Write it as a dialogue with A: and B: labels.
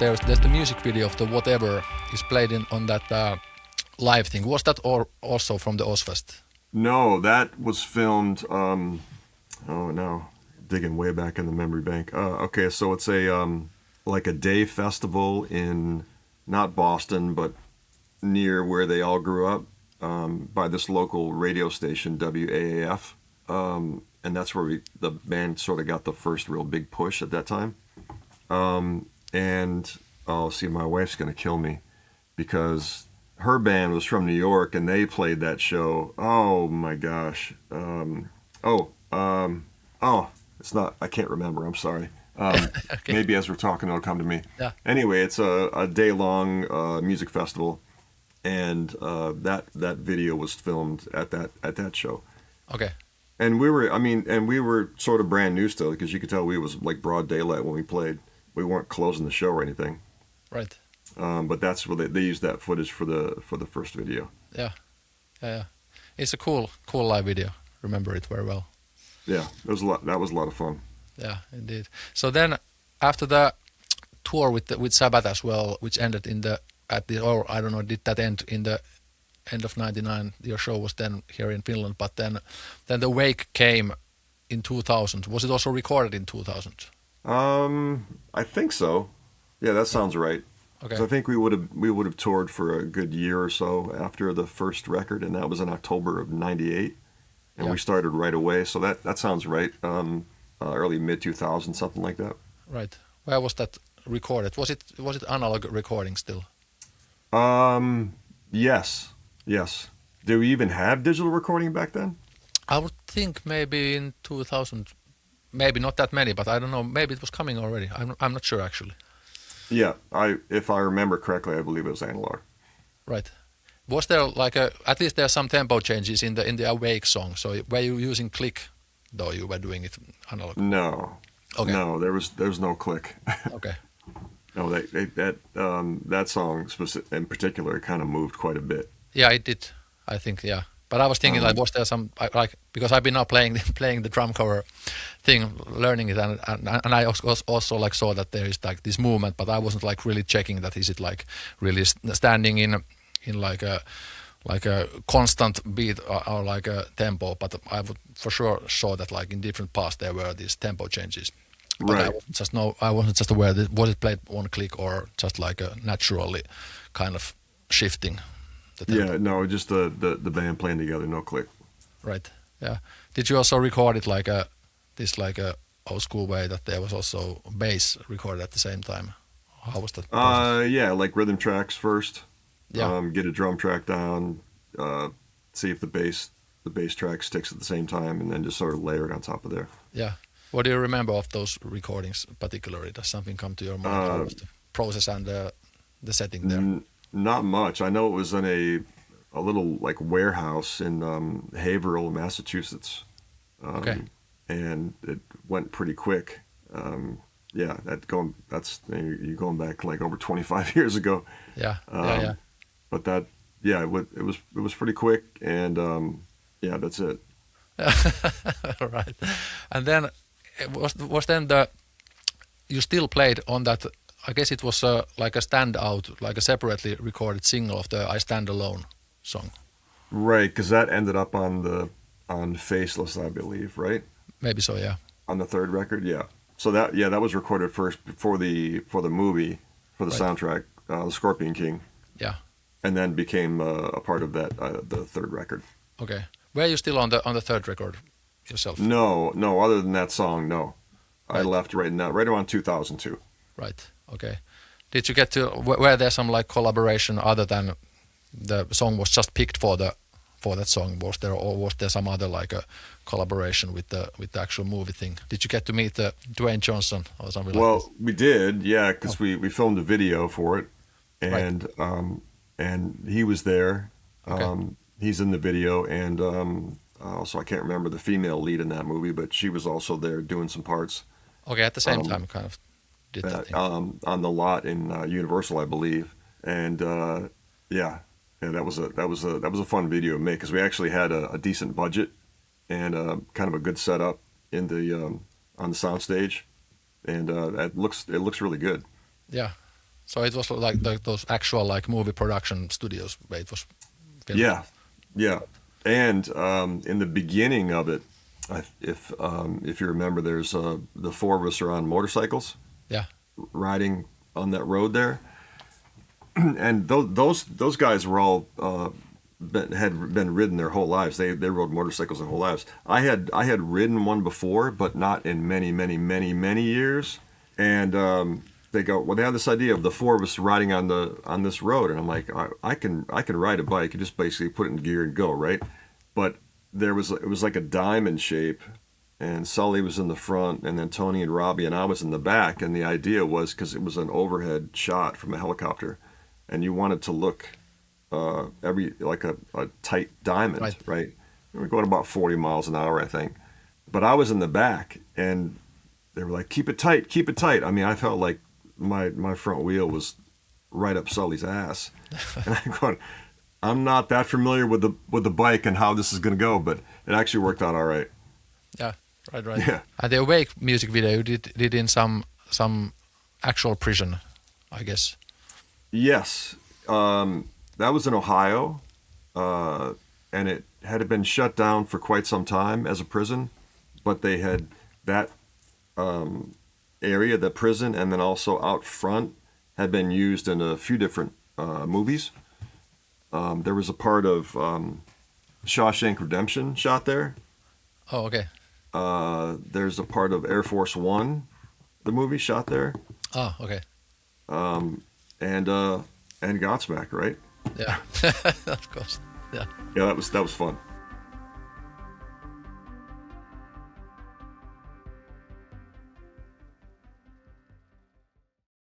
A: there's the music video of the Whatever is played on that live thing. Was that also from the Ozfest?
B: No, that was filmed. Oh no, digging way back in the memory bank. Okay, so it's a like a day festival in not Boston, but near where they all grew up, by this local radio station, WAAF, and that's where the band sort of got the first real big push at that time. And oh, see, my wife's gonna kill me because her band was from New York and they played that show. Oh my gosh. It's not. I can't remember. I'm sorry.
A: Okay.
B: Maybe as we're talking, it'll come to me.
A: Yeah.
B: Anyway, it's a day-long music festival, and that video was filmed at that show.
A: Okay.
B: And we were sort of brand new still, because you could tell we was like broad daylight when we played. We weren't closing the show or anything.
A: Right.
B: But that's where they used that footage for the first video.
A: Yeah. It's a cool live video. Remember it very well.
B: Yeah, it was a lot. That was a lot of fun.
A: Yeah, indeed. So then, after the tour with Sabbath as well, which ended or I don't know, did that end in the end of '99? Your show was then here in Finland, but then the Wake came in 2000. Was it also recorded in 2000?
B: I think so. Yeah, that sounds right.
A: Okay.
B: So I think we would have toured for a good year or so after the first record, and that was in October of '98, and we started right away. So that sounds right. Early mid 2000, something like that.
A: Right. Where was that recorded? Was it analog recording still?
B: Yes. Do we even have digital recording back then?
A: I would think maybe in 2000, maybe not that many, but I don't know. Maybe it was coming already. I'm not sure actually.
B: Yeah, if I remember correctly, I believe it was analog.
A: Right. Was there at least there are some tempo changes in the Awake song? So were you using click, though you were doing it analog?
B: No.
A: Okay.
B: No, there was no click.
A: Okay.
B: No, that song in particular kind of moved quite a bit.
A: Yeah, it did. I think, yeah. But I was thinking, was there some because I've been now playing the drum cover thing, learning it, and I also saw that there is this movement, but I wasn't really checking that is it really standing in a constant beat or a tempo. But I would for sure saw that in different parts there were these tempo changes. But
B: right.
A: I wasn't just aware that was it played one click or just naturally kind of shifting.
B: Yeah, no, just the band playing together, no click.
A: Right. Yeah. Did you also record it this old school way that there was also bass recorded at the same time? How was that?
B: Yeah, like rhythm tracks first.
A: Yeah.
B: Get a drum track down. See if the bass track sticks at the same time, and then just sort of layer it on top of there.
A: Yeah. What do you remember of those recordings particularly? Does something come to your mind? How was the process and the setting there?
B: Not much. I know it was in a little warehouse in Haverhill, Massachusetts.
A: Okay.
B: And it went pretty quick. Yeah, you're going back over 25 years ago.
A: Yeah.
B: But it was pretty quick, and yeah, that's it.
A: Right. And then was then you still played on that. I guess it was a standout, a separately recorded single of the "I Stand Alone" song.
B: Right, because that ended up on Faceless, I believe. Right.
A: Maybe so. Yeah.
B: On the third record, yeah. So that was recorded first for the movie, for the soundtrack, The Scorpion King.
A: Yeah.
B: And then became a part of that the third record.
A: Okay. Were you still on the third record yourself?
B: No. Other than that song, no.
A: Right.
B: I left right around 2002.
A: Right. Okay. Did you get to? Were there some collaboration other than the song was just picked for that song? Was there some other a collaboration with the actual movie thing? Did you get to meet Dwayne Johnson or something like this?
B: Well, we did, yeah, because we filmed a video for it, and
A: right.
B: And he was there.
A: Okay.
B: He's in the video, and also I can't remember the female lead in that movie, but she was also there doing some parts.
A: Okay, at the same time, kind of did that thing.
B: On the lot in Universal, I believe, and yeah, that was a fun video to make because we actually had a decent budget and kind of a good setup in the on the soundstage, and it looks really good.
A: Yeah, So it was like those actual like movie production studios where it was filmed.
B: Yeah. And in the beginning of it, if you remember, there's the four of us are on motorcycles,
A: Yeah.
B: riding on that road there, and those guys were all had been ridden their whole lives. They rode motorcycles their whole lives. I had ridden one before, but not in many years. And they go, well, they had this idea of the four of us riding on this road, and I'm like, I can ride a bike. You just basically put it in gear and go, right? But it was like a diamond shape, and Sully was in the front, and then Tony and Robbie and I was in the back. And the idea was, because it was an overhead shot from a helicopter, and you wanted to look like a tight diamond, right? We were going about 40 miles an hour, I think. But I was in the back, and they were like, keep it tight. I mean, I felt like my front wheel was right up Sully's ass. And I'm going, I'm not that familiar with the bike and how this is going to go, but it actually worked out all right.
A: Yeah, right.
B: Yeah.
A: And the Awake music video you did in some actual prison, I guess.
B: Yes. That was in Ohio, and it had been shut down for quite some time as a prison, but they had that area, the prison, and then also out front had been used in a few different movies. There was a part of Shawshank Redemption shot there.
A: Oh, okay.
B: There's a part of Air Force One, the movie, shot there.
A: Oh, okay.
B: And Godsmack, right?
A: Yeah, of course. Yeah.
B: Yeah, that was fun.